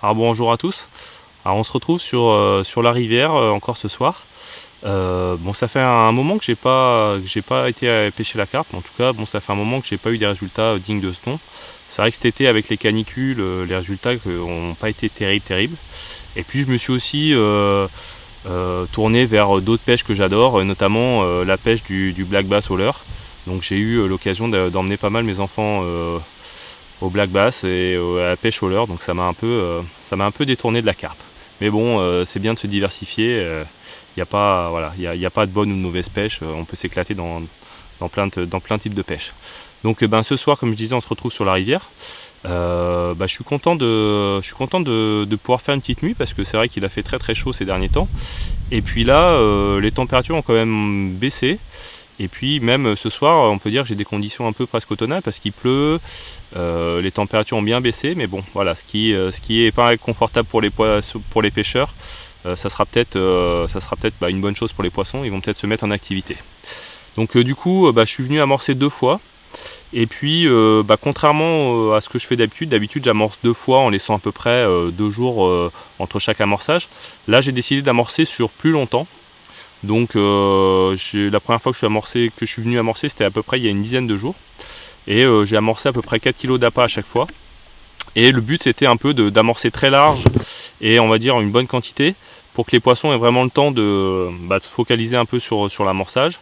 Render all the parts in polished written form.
Alors bonjour à tous. Alors on se retrouve sur la rivière encore ce soir. Bon, ça fait un moment que j'ai pas été pêcher la carpe. En tout cas, bon, ça fait un moment que j'ai pas eu des résultats dignes de ce nom. C'est vrai que cet été avec les canicules, les résultats n'ont pas été terribles. Et puis je me suis aussi tourné vers d'autres pêches que j'adore, notamment la pêche du black bass au leurre. Donc j'ai eu l'occasion d'emmener pas mal mes enfants au black bass et à la pêche au leurre, donc ça m'a un peu détourné de la carpe. Mais bon, c'est bien de se diversifier. Il n'y a pas, voilà, y a pas de bonne ou de mauvaise pêche. On peut s'éclater dans plein de types de pêche. Donc ce soir, comme je disais, on se retrouve sur la rivière. Je suis content de pouvoir faire une petite nuit parce que c'est vrai qu'il a fait très chaud ces derniers temps. Et puis là, les températures ont quand même baissé. Et puis même ce soir, on peut dire que j'ai des conditions un peu presque automnales parce qu'il pleut, les températures ont bien baissé, mais bon, voilà, ce qui est pas confortable pour les pêcheurs, ça sera peut-être une bonne chose pour les poissons, ils vont peut-être se mettre en activité. Donc du coup, je suis venu amorcer 2 fois. Et puis, contrairement à ce que je fais d'habitude j'amorce 2 fois en laissant à peu près 2 jours entre chaque amorçage. Là, j'ai décidé d'amorcer sur plus longtemps. Donc la première fois que je suis venu amorcer, c'était à peu près il y a une dizaine de jours. Et j'ai amorcé à peu près 4 kg d'appât à chaque fois. Et le but c'était un peu d'amorcer très large et on va dire une bonne quantité pour que les poissons aient vraiment le temps de se focaliser un peu sur l'amorçage,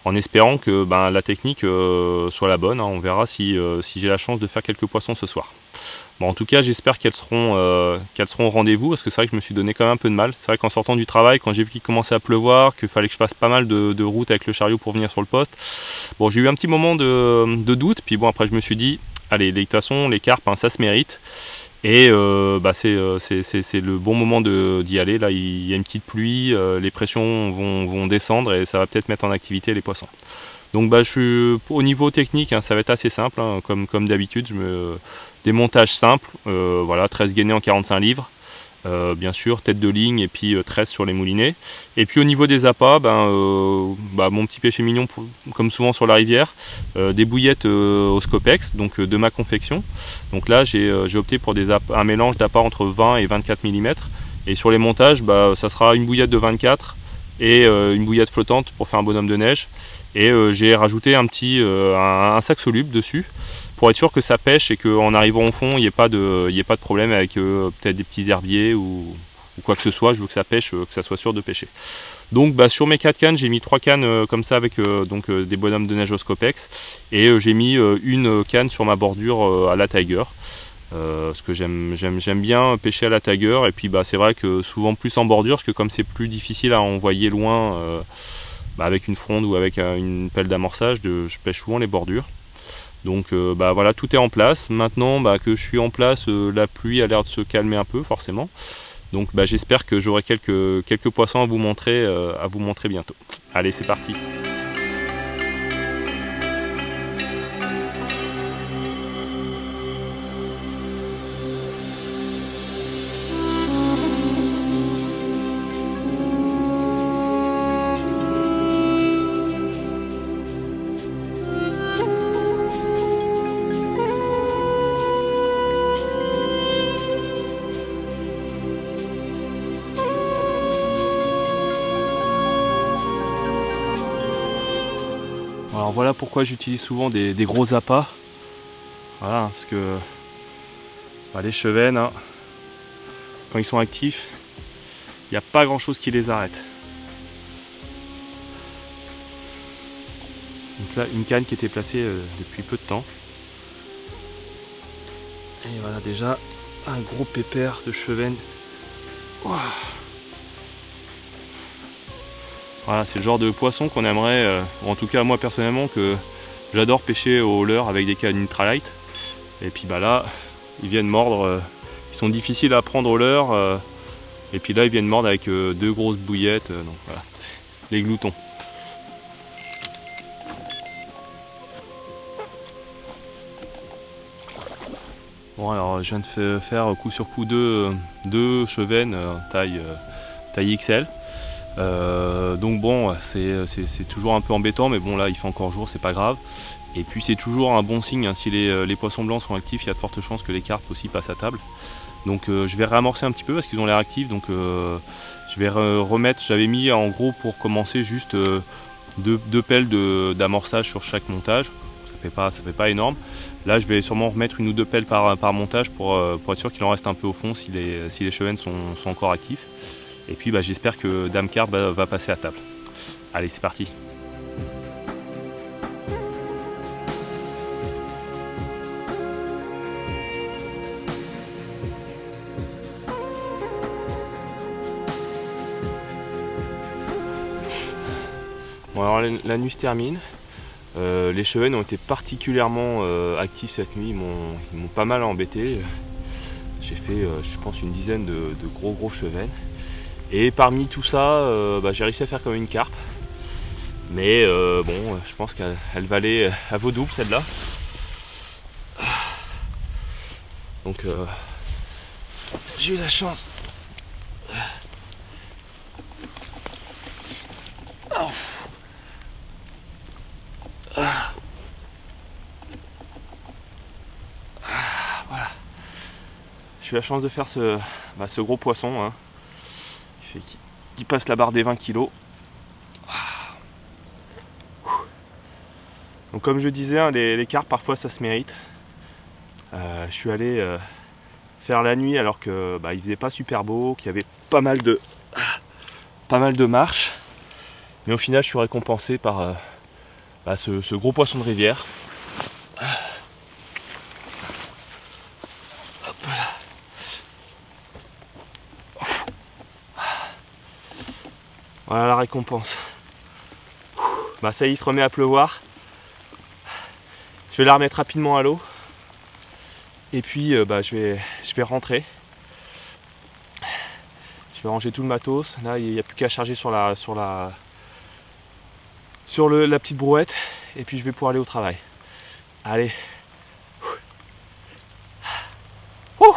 en espérant que la technique soit la bonne. On verra si j'ai la chance de faire quelques poissons ce soir. Bon, en tout cas, j'espère qu'elles seront au rendez-vous, parce que c'est vrai que je me suis donné quand même un peu de mal. C'est vrai qu'en sortant du travail, quand j'ai vu qu'il commençait à pleuvoir, qu'il fallait que je fasse pas mal de route avec le chariot pour venir sur le poste, bon, j'ai eu un petit moment de doute. Puis bon, après je me suis dit, allez, de toute façon, les carpes, ça se mérite. Et c'est le bon moment d'y aller. Là, il y a une petite pluie, les pressions vont descendre et ça va peut-être mettre en activité les poissons. Donc au niveau technique, ça va être assez simple, comme d'habitude. Des montages simples, 13 gainés en 45 livres, bien sûr, tête de ligne et puis 13 sur les moulinets. Et puis au niveau des appâts, mon petit péché mignon, comme souvent sur la rivière, des bouillettes au Scopex, donc de ma confection. Donc là, j'ai opté pour un mélange d'appâts entre 20 et 24 mm. Et sur les montages, ça sera une bouillette de 24 et une bouillette flottante pour faire un bonhomme de neige. Et j'ai rajouté un sac soluble dessus pour être sûr que ça pêche et qu'en arrivant au fond il n'y ait pas de problème avec peut-être des petits herbiers ou quoi que ce soit. Je veux que ça pêche, que ça soit sûr de pêcher. Donc sur mes 4 cannes, j'ai mis 3 cannes comme ça avec des bonhommes de neige au Scopex, et j'ai mis une canne sur ma bordure à la Tiger. Parce que j'aime bien pêcher à la Tiger, et puis c'est vrai que souvent plus en bordure, parce que comme c'est plus difficile à envoyer loin avec une fronde ou avec une pelle d'amorçage, je pêche souvent les bordures. Donc voilà, tout est en place. Maintenant que je suis en place, la pluie a l'air de se calmer un peu forcément. Donc j'espère que j'aurai quelques poissons à vous montrer bientôt. Allez, c'est parti. Alors voilà pourquoi j'utilise souvent des gros appâts. Voilà, parce que les chevennes, quand ils sont actifs, il n'y a pas grand chose qui les arrête. Donc là, une canne qui était placée depuis peu de temps. Et voilà déjà un gros pépère de chevenne. Ouah. Voilà, c'est le genre de poisson qu'on aimerait, ou en tout cas moi personnellement, que j'adore pêcher au leurre avec des cannes ultralight. Et puis là, ils viennent mordre, ils sont difficiles à prendre au leurre, et puis là ils viennent mordre avec 2 grosses bouillettes, donc voilà, c'est les gloutons. Bon, alors je viens de faire coup sur coup deux chevennes taille XL. Donc bon, c'est toujours un peu embêtant, mais bon, là il fait encore jour, c'est pas grave. Et puis c'est toujours un bon signe, si les poissons blancs sont actifs, il y a de fortes chances que les carpes aussi passent à table. Donc je vais réamorcer un petit peu parce qu'ils ont l'air actifs. Donc je vais remettre, j'avais mis en gros pour commencer juste deux pelles d'amorçage sur chaque montage. Ça fait pas énorme. Là je vais sûrement remettre une ou deux pelles par montage pour être sûr qu'il en reste un peu au fond si les chevens sont encore actifs. Et puis j'espère que Dame Carpe va passer à table. Allez, c'est parti. Bon, alors la nuit se termine. Les chevens ont été particulièrement actifs cette nuit, ils m'ont pas mal embêté. J'ai fait je pense une dizaine de gros chevens. Et parmi tout ça, j'ai réussi à faire comme une carpe. Mais bon, je pense qu'elle valait à vaut double celle-là. Donc j'ai eu la chance. Voilà. J'ai eu la chance de faire ce gros poisson hein, qui passe la barre des 20 kg. Donc comme je disais, hein, les carpes parfois ça se mérite. Je suis allé faire la nuit alors que il faisait pas super beau, qu'il y avait pas mal de marches. Mais au final je suis récompensé par ce gros poisson de rivière. Hop là. Voilà la récompense. Ça y est, il se remet à pleuvoir. Je vais la remettre rapidement à l'eau. Et puis je vais rentrer. Je vais ranger tout le matos. Là il n'y a plus qu'à charger sur la petite brouette. Et puis je vais pouvoir aller au travail. Allez. Ouh.